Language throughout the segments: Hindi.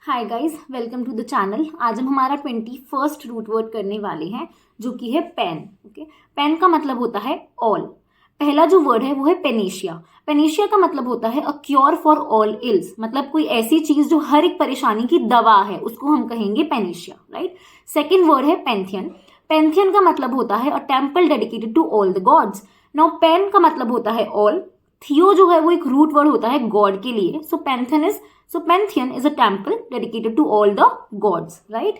Hi guys, welcome to the channel. आज हम हमारा 21st रूट वर्ड करने वाले हैं जो कि है पेन। ओके, पेन का मतलब होता है ऑल। पहला जो वर्ड है वो है पेनेशिया। पेनेशिया का मतलब होता है a cure for all ills, मतलब कोई ऐसी चीज जो हर एक परेशानी की दवा है, उसको हम कहेंगे पेनेशिया, राइट। सेकेंड वर्ड है पेंथियन। पेंथियन का मतलब होता है a temple dedicated to all the gods. Now pan का मतलब होता है ऑल। थियो जो है वो एक रूट वर्ड होता है गॉड के लिए। So pantheon is a temple dedicated to all the gods, right.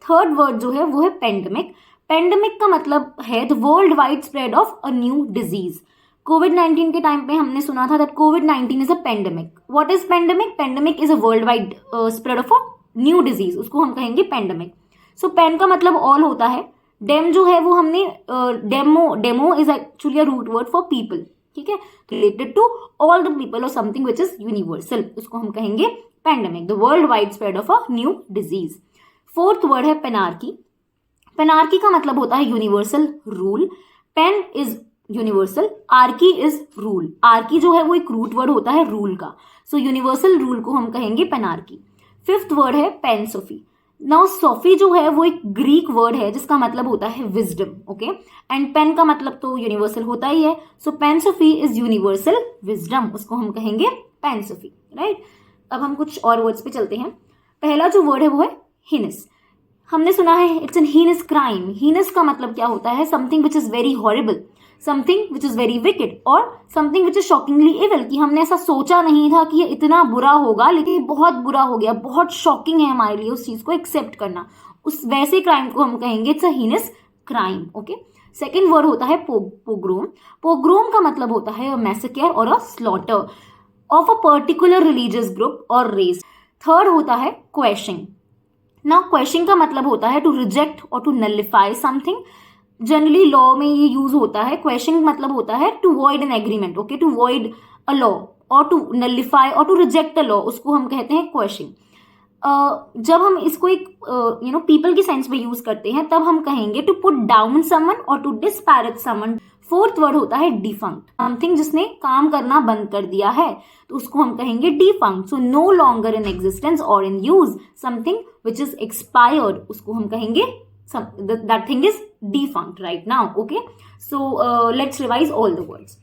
Third word जो है वो है पेंडेमिक। पेंडेमिक का मतलब है the world wide spread of a new disease. कोविड-19 के टाइम पे हमने सुना था दैट कोविड-19 is a pandemic. What is pandemic? Pandemic is a world wide spread of a new disease, उसको हम कहेंगे पेंडेमिक। सो पेन का मतलब ऑल होता है। डेम जो है वो हमने demo is actually a root word for people, ठीक है, related to all the people और समथिंग विच इज यूनिवर्सल, उसको हम कहेंगे pandemic, the world wide spread of a new disease. Fourth word है पेनार्की। पेनार्की का मतलब होता है universal rule. Pan is universal, archy is rule. Archy जो है वो एक रूट वर्ड होता है रूल का, सो यूनिवर्सल रूल को हम कहेंगे पेनार्की। फिफ्थ वर्ड है पेनसोफी। नाउ सोफी जो है वो एक ग्रीक वर्ड है जिसका मतलब होता है विजडम, ओके, एंड पेन का मतलब तो यूनिवर्सल होता ही है, सो पेनसोफी इज यूनिवर्सल विजडम, उसको हम कहेंगे पेनसोफी, राइट। अब हम कुछ और वर्ड्स पे चलते हैं। पहला जो वर्ड है वो है हीनस। हमने सुना है it's an heinous crime. Heinous का मतलब क्या होता है? Something which is very horrible, something which is very wicked, और something which is shockingly evil, कि हमने ऐसा सोचा नहीं था कि ये इतना बुरा होगा, लेकिन ये बहुत बुरा हो गया, बहुत शॉकिंग है हमारे लिए उस चीज को एक्सेप्ट करना। उस वैसे क्राइम को हम कहेंगे it's a heinous crime, okay. Second word होता है पोग्रोम। पोग्रोम का मतलब होता है मैसेकर और a slaughter of a particular religious group और रेस। थर्ड होता है क्वेश्चन। ना क्वेश्चन का मतलब होता है टू रिजेक्ट और to nullify something. Generally law में ये यूज होता है। क्वेश्चन मतलब होता है to void an agreement, okay, to void a law और टू नलिफाई और टू रिजेक्ट अ लॉ, उसको हम कहते हैं क्वेश्चन। जब हम इसको एक पीपल की सेंस में यूज करते हैं तब हम कहेंगे टू पुट डाउन समवन और to disparage someone. Fourth word होता है डिफंक्ट। समथिंग जिसने काम करना बंद कर दिया है तो उसको हम कहेंगे defunct. So no longer in existence और in use, something which is expired, उसको हम कहेंगे that thing is defunct right now, okay. So let's revise all the words.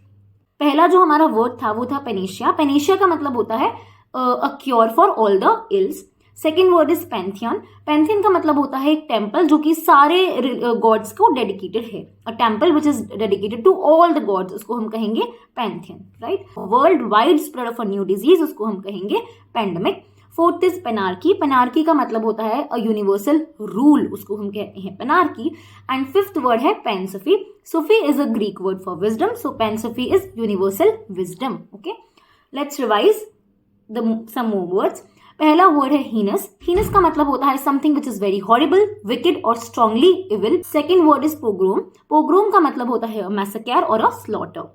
पहला जो हमारा वर्ड था वो था पेनेशिया। पेनेशिया का मतलब होता है a cure for all the ills. Second word is Pantheon. Pantheon का मतलब होता है एक टेम्पल जो कि सारे गॉड्स को डेडिकेटेड है, a temple which is dedicated to all the gods, उसको हम कहेंगे pantheon, right. World wide spread of a new disease, उसको हम कहेंगे pandemic. Fourth is panarchy. Panarchy का मतलब होता है अ यूनिवर्सल रूल, उसको हम कहते हैं पेनार्की। एंड फिफ्थ वर्ड है pansophy. Sophy is a Greek word for wisdom, so pansophy is universal wisdom, okay. Let's revise some more words. पहला वर्ड है हीनस। हीनस का मतलब होता है something which is very horrible, wicked और strongly evil. Second word is pogrom. Pogrom का मतलब होता है मैसेकर और a slaughter.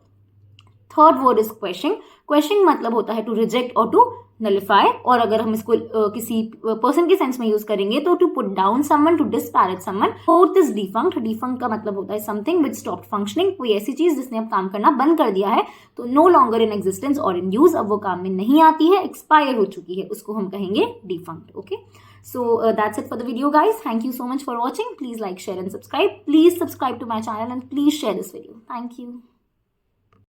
Third word is question. Question मतलब होता है टू रिजेक्ट और टू नलिफाई, और अगर हम इसको किसी पर्सन के सेंस में यूज करेंगे तो to put down someone, to disparage someone. Fourth is defunct. Defunct का मतलब होता है समथिंग विच स्टॉप्ड फंक्शनिंग, कोई ऐसी चीज जिसने अब काम करना बंद कर दिया है, तो नो लॉन्गर इन एग्जिस्टेंस और इन यूज, अब वो काम में नहीं आती है, एक्सपायर हो चुकी है, उसको हम कहेंगे defunct, okay. So that's it for the video, guys. Thank you so much for watching. Please like, share and subscribe. Please subscribe to my channel and please share this video. Thank you.